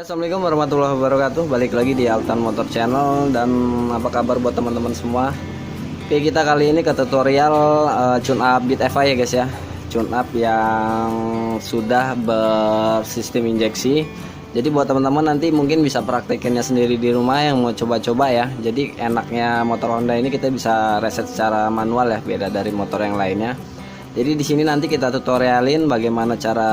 Assalamualaikum warahmatullahi wabarakatuh. Balik lagi di Altan Motor Channel. Dan apa kabar buat teman-teman semua? Oke, kita kali ini ke tutorial tune up Beat FI ya guys ya. Tune up yang sudah bersistem injeksi. Jadi buat teman-teman nanti mungkin bisa praktekinnya sendiri di rumah yang mau coba-coba ya. Jadi enaknya motor Honda ini kita bisa reset secara manual ya, beda dari motor yang lainnya. Jadi di sini nanti kita tutorialin bagaimana cara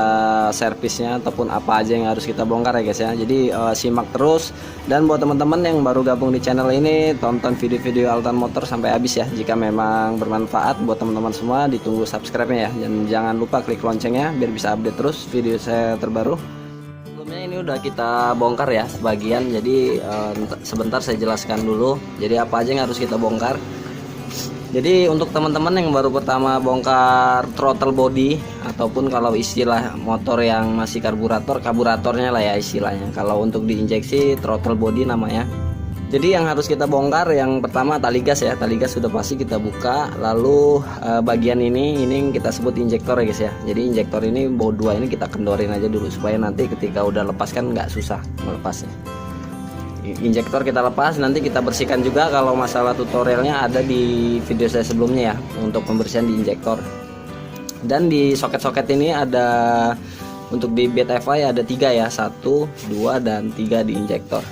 servisnya ataupun apa aja yang harus kita bongkar ya guys ya. Jadi simak terus, dan buat teman-teman yang baru gabung di channel ini, tonton video-video Altan Motor sampai habis ya. Jika memang bermanfaat buat teman-teman semua, ditunggu subscribe-nya ya, dan jangan lupa klik loncengnya biar bisa update terus video saya terbaru. Sebelumnya ini udah kita bongkar ya sebagian, jadi sebentar saya jelaskan dulu. Jadi apa aja yang harus kita bongkar. Jadi untuk teman-teman yang baru pertama bongkar throttle body, ataupun kalau istilah motor yang masih karburatornya lah ya istilahnya. Kalau untuk diinjeksi throttle body namanya. Jadi yang harus kita bongkar yang pertama tali gas ya. Tali gas sudah pasti kita buka. Lalu bagian ini kita sebut injektor ya guys ya. Jadi injektor ini baut 2 ini kita kendorin aja dulu supaya nanti ketika udah lepas kan nggak susah melepasnya. Injektor kita lepas, nanti kita bersihkan juga. Kalau masalah tutorialnya ada di video saya sebelumnya ya, untuk pembersihan di injektor. Dan di soket-soket ini ada, untuk di Beat FI ada 3 ya, 1, 2, dan 3 di injektor.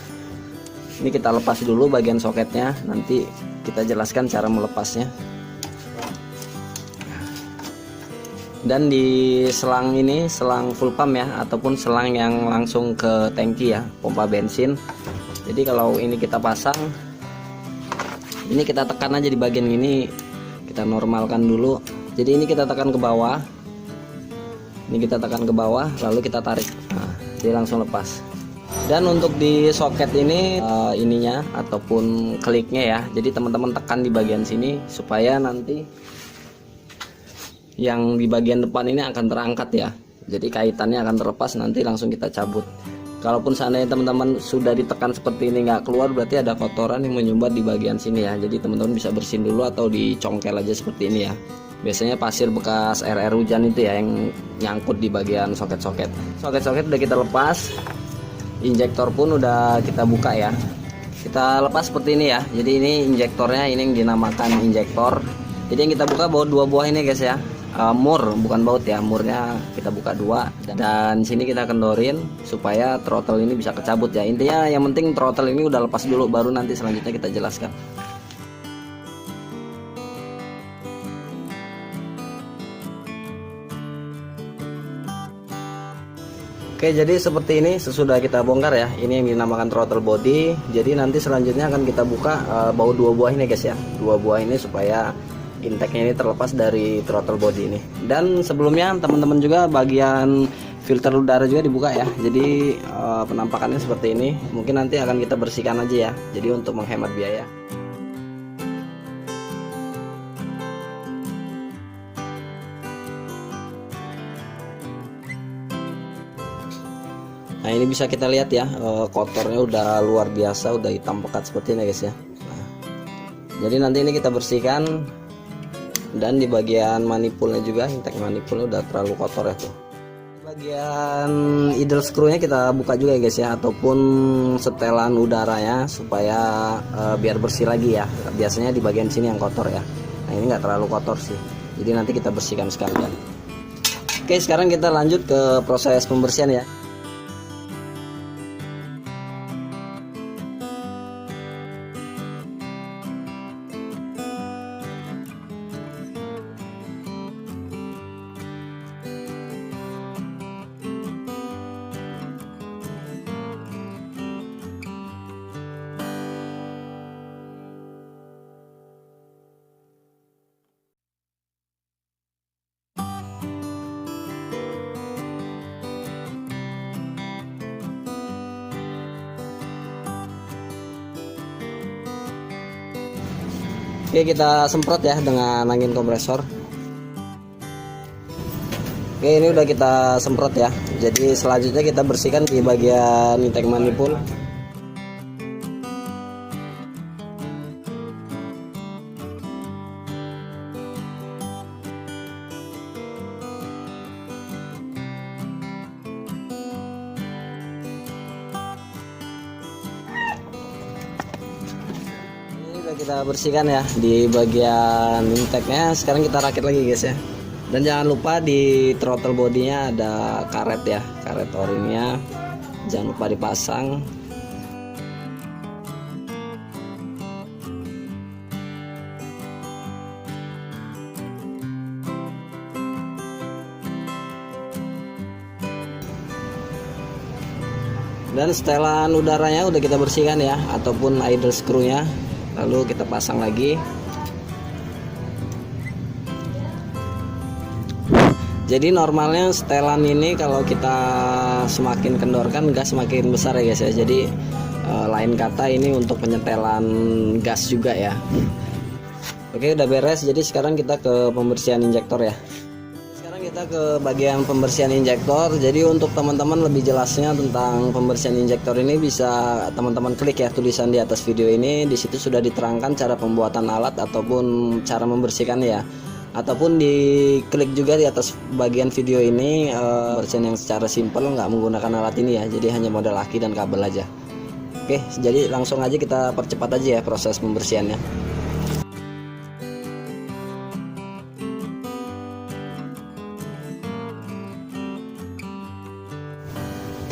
Ini kita lepas dulu bagian soketnya, nanti kita jelaskan cara melepasnya. Dan di selang ini, selang full pump ya, ataupun selang yang langsung ke tangki ya, pompa bensin. Jadi kalau ini kita pasang, ini kita tekan aja di bagian ini, kita normalkan dulu. Jadi ini kita tekan ke bawah, ini kita tekan ke bawah, lalu kita tarik, nah, dia langsung lepas. Dan untuk di soket ini ininya ataupun kliknya ya, jadi teman-teman tekan di bagian sini supaya nanti yang di bagian depan ini akan terangkat ya. Jadi kaitannya akan terlepas, nanti langsung kita cabut. Kalaupun seandainya teman-teman sudah ditekan seperti ini nggak keluar, berarti ada kotoran yang menyumbat di bagian sini ya. Jadi teman-teman bisa bersihin dulu atau dicongkel aja seperti ini ya. Biasanya pasir bekas air hujan itu ya yang nyangkut di bagian soket-soket. Soket-soket udah kita lepas, injektor pun udah kita buka ya. Kita lepas seperti ini ya. Jadi ini injektornya, ini yang dinamakan injektor. Jadi yang kita buka baut 2 buah ini guys ya. Mur, bukan baut ya, murnya kita buka 2, dan sini kita kendorin supaya throttle ini bisa kecabut ya. Intinya yang penting throttle ini udah lepas dulu, baru nanti selanjutnya kita jelaskan. Oke, jadi seperti ini sesudah kita bongkar ya. Ini yang dinamakan throttle body. Jadi nanti selanjutnya akan kita buka baut 2 buah ini guys ya. 2 buah ini supaya intake-nya ini terlepas dari throttle body ini. Dan sebelumnya teman-teman juga bagian filter udara juga dibuka ya. Jadi penampakannya seperti ini. Mungkin nanti akan kita bersihkan aja ya. Jadi untuk menghemat biaya. Nah ini bisa kita lihat ya, kotornya udah luar biasa, udah hitam pekat seperti ini guys ya. Nah, jadi nanti ini kita bersihkan. Dan di bagian manifoldnya juga, intake manifoldnya udah terlalu kotor ya tuh. Bagian idle screw-nya kita buka juga ya guys ya, ataupun setelan udaranya supaya biar bersih lagi ya. Biasanya di bagian sini yang kotor ya. Nah ini nggak terlalu kotor sih, jadi nanti kita bersihkan sekalian. Oke, sekarang kita lanjut ke proses pembersihan ya. Oke, kita semprot ya dengan angin kompresor. Oke, ini udah kita semprot ya. Jadi selanjutnya kita bersihkan di bagian intake manifold. Udah kita bersihkan ya di bagian intake-nya. Sekarang kita rakit lagi guys ya. Dan jangan lupa di throttle bodinya ada karet ya, karet o-ringnya jangan lupa dipasang. Dan setelan udaranya udah kita bersihkan ya, ataupun idle screw-nya, lalu kita pasang lagi. Jadi normalnya setelan ini kalau kita semakin kendorkan gas semakin besar ya guys ya. Jadi lain kata ini untuk penyetelan gas juga ya. Oke, udah beres. Jadi sekarang kita ke pembersihan injektor ya. Kita ke bagian pembersihan injektor. Jadi untuk teman-teman lebih jelasnya tentang pembersihan injektor ini bisa teman-teman klik ya tulisan di atas video ini. Di situ sudah diterangkan cara pembuatan alat ataupun cara membersihkan ya. Ataupun diklik juga di atas bagian video ini pembersihan yang secara simpel nggak menggunakan alat ini ya. Jadi hanya modal aki dan kabel aja. Oke, jadi langsung aja kita percepat aja ya proses pembersihannya.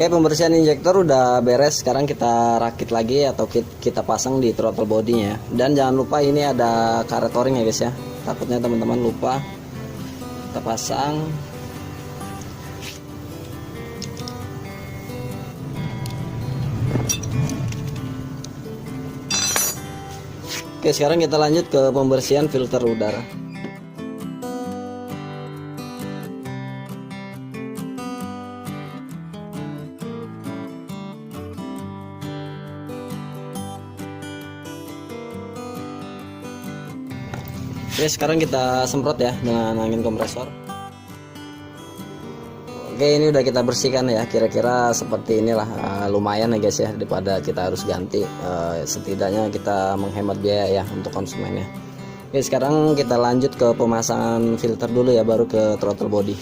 Oke, pembersihan injektor udah beres. Sekarang kita rakit lagi atau kita pasang di throttle bodinya. Dan jangan lupa ini ada karet o-ring ya guys ya. Takutnya teman-teman lupa. Kita pasang. Oke, sekarang kita lanjut ke pembersihan filter udara. Oke, sekarang kita semprot ya dengan angin kompresor. Oke, ini udah kita bersihkan ya, kira-kira seperti inilah. Lumayan ya guys ya, daripada kita harus ganti. Setidaknya kita menghemat biaya ya untuk konsumennya. Oke, sekarang kita lanjut ke pemasangan filter dulu ya, baru ke throttle body.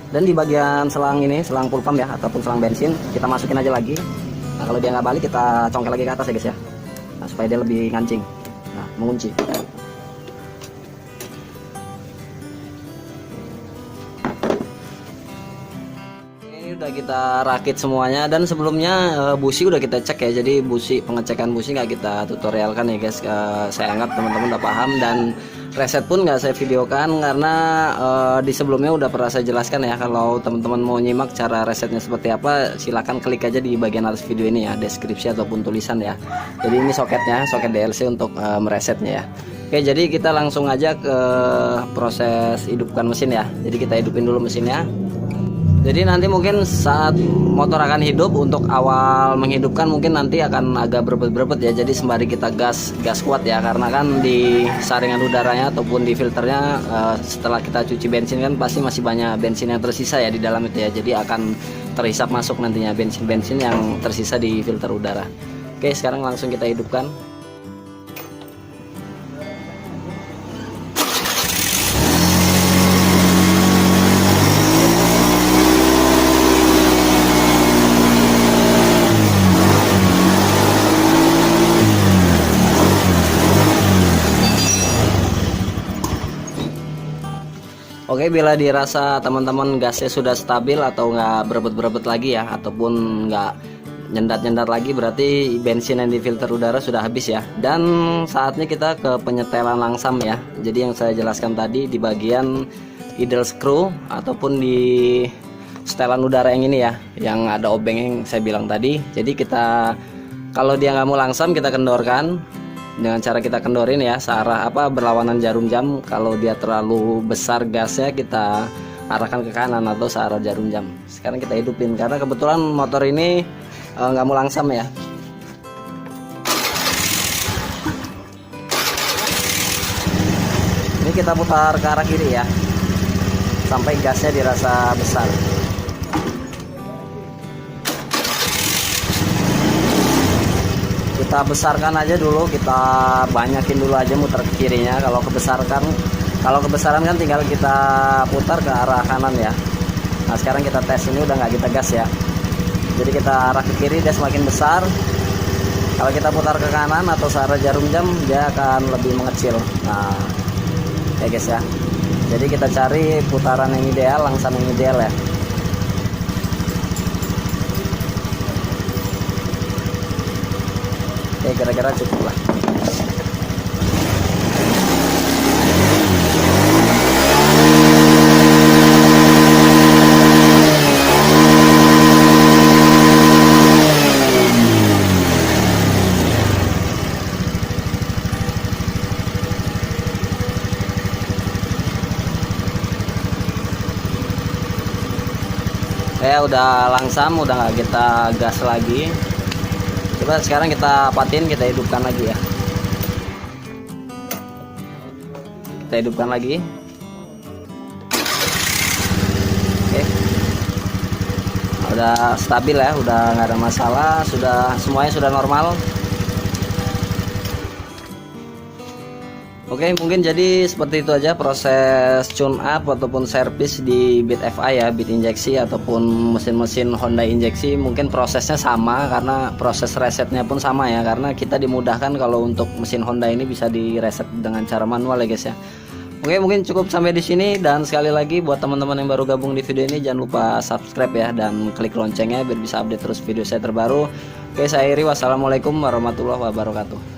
Dan di bagian selang ini, selang full pump ya, ataupun selang bensin, kita masukin aja lagi. Nah, kalau dia nggak balik, kita congkel lagi ke atas ya guys ya. Nah, supaya dia lebih ngancing. Nah, mengunci. Ini udah kita rakit semuanya, dan sebelumnya busi udah kita cek ya. Jadi busi, pengecekan busi nggak kita tutorialkan ya guys. Saya anggap teman-teman udah paham, dan reset pun nggak saya videokan karena di sebelumnya udah pernah saya jelaskan ya. Kalau teman-teman mau nyimak cara resetnya seperti apa, silahkan klik aja di bagian atas video ini ya, deskripsi ataupun tulisan ya. Jadi ini soketnya, soket DLC untuk meresetnya ya. Oke, jadi kita langsung aja ke proses hidupkan mesin ya. Jadi kita hidupin dulu mesinnya. Jadi nanti mungkin saat motor akan hidup, untuk awal menghidupkan mungkin nanti akan agak berebet-berebet ya. Jadi sembari kita gas kuat ya, karena kan di saringan udaranya ataupun di filternya setelah kita cuci bensin kan pasti masih banyak bensin yang tersisa ya di dalam itu ya. Jadi akan terhisap masuk nantinya bensin-bensin yang tersisa di filter udara. Oke, sekarang langsung kita hidupkan. Oke, bila dirasa teman-teman gasnya sudah stabil atau nggak berebet-berebet lagi ya, ataupun nggak nyendat-nyendat lagi, berarti bensin yang di filter udara sudah habis ya. Dan saatnya kita ke penyetelan langsam ya. Jadi yang saya jelaskan tadi di bagian idle screw ataupun di setelan udara yang ini ya, yang ada obeng yang saya bilang tadi. Jadi kita, kalau dia nggak mau langsam, kita kendorkan. Dengan cara kita kendorin ya, searah berlawanan jarum jam. Kalau dia terlalu besar gasnya, kita arahkan ke kanan atau searah jarum jam. Sekarang kita hidupin karena kebetulan motor ini nggak mau langsam ya. Ini kita putar ke arah kiri ya. sampai gasnya dirasa besar. Kita besarkan aja dulu, kita banyakin dulu aja muter ke kirinya. Kalau kebesaran kan tinggal kita putar ke arah kanan ya. Nah sekarang kita tes, ini udah nggak kita gas ya, jadi kita arah ke kiri dia semakin besar. Kalau kita putar ke kanan atau searah jarum jam dia akan lebih mengecil. Nah ya guys ya, jadi kita cari putaran yang ideal, langsam yang ideal ya. Oke, kira-kira cukup lah. Udah langsam, udah nggak kita gas lagi. Coba sekarang kita apatin, kita hidupkan lagi ya. Kita hidupkan lagi. Oke, udah stabil ya, udah nggak ada masalah, semuanya sudah normal. Oke, mungkin jadi seperti itu aja proses tune up ataupun servis di Beat FI ya, Beat injeksi ataupun mesin-mesin Honda injeksi. Mungkin prosesnya sama karena proses resetnya pun sama ya, karena kita dimudahkan kalau untuk mesin Honda ini bisa di reset dengan cara manual ya guys ya. Oke, mungkin cukup sampai di sini, dan sekali lagi buat teman-teman yang baru gabung di video ini jangan lupa subscribe ya dan klik loncengnya biar bisa update terus video saya terbaru. Oke, saya Iri, wassalamualaikum warahmatullahi wabarakatuh.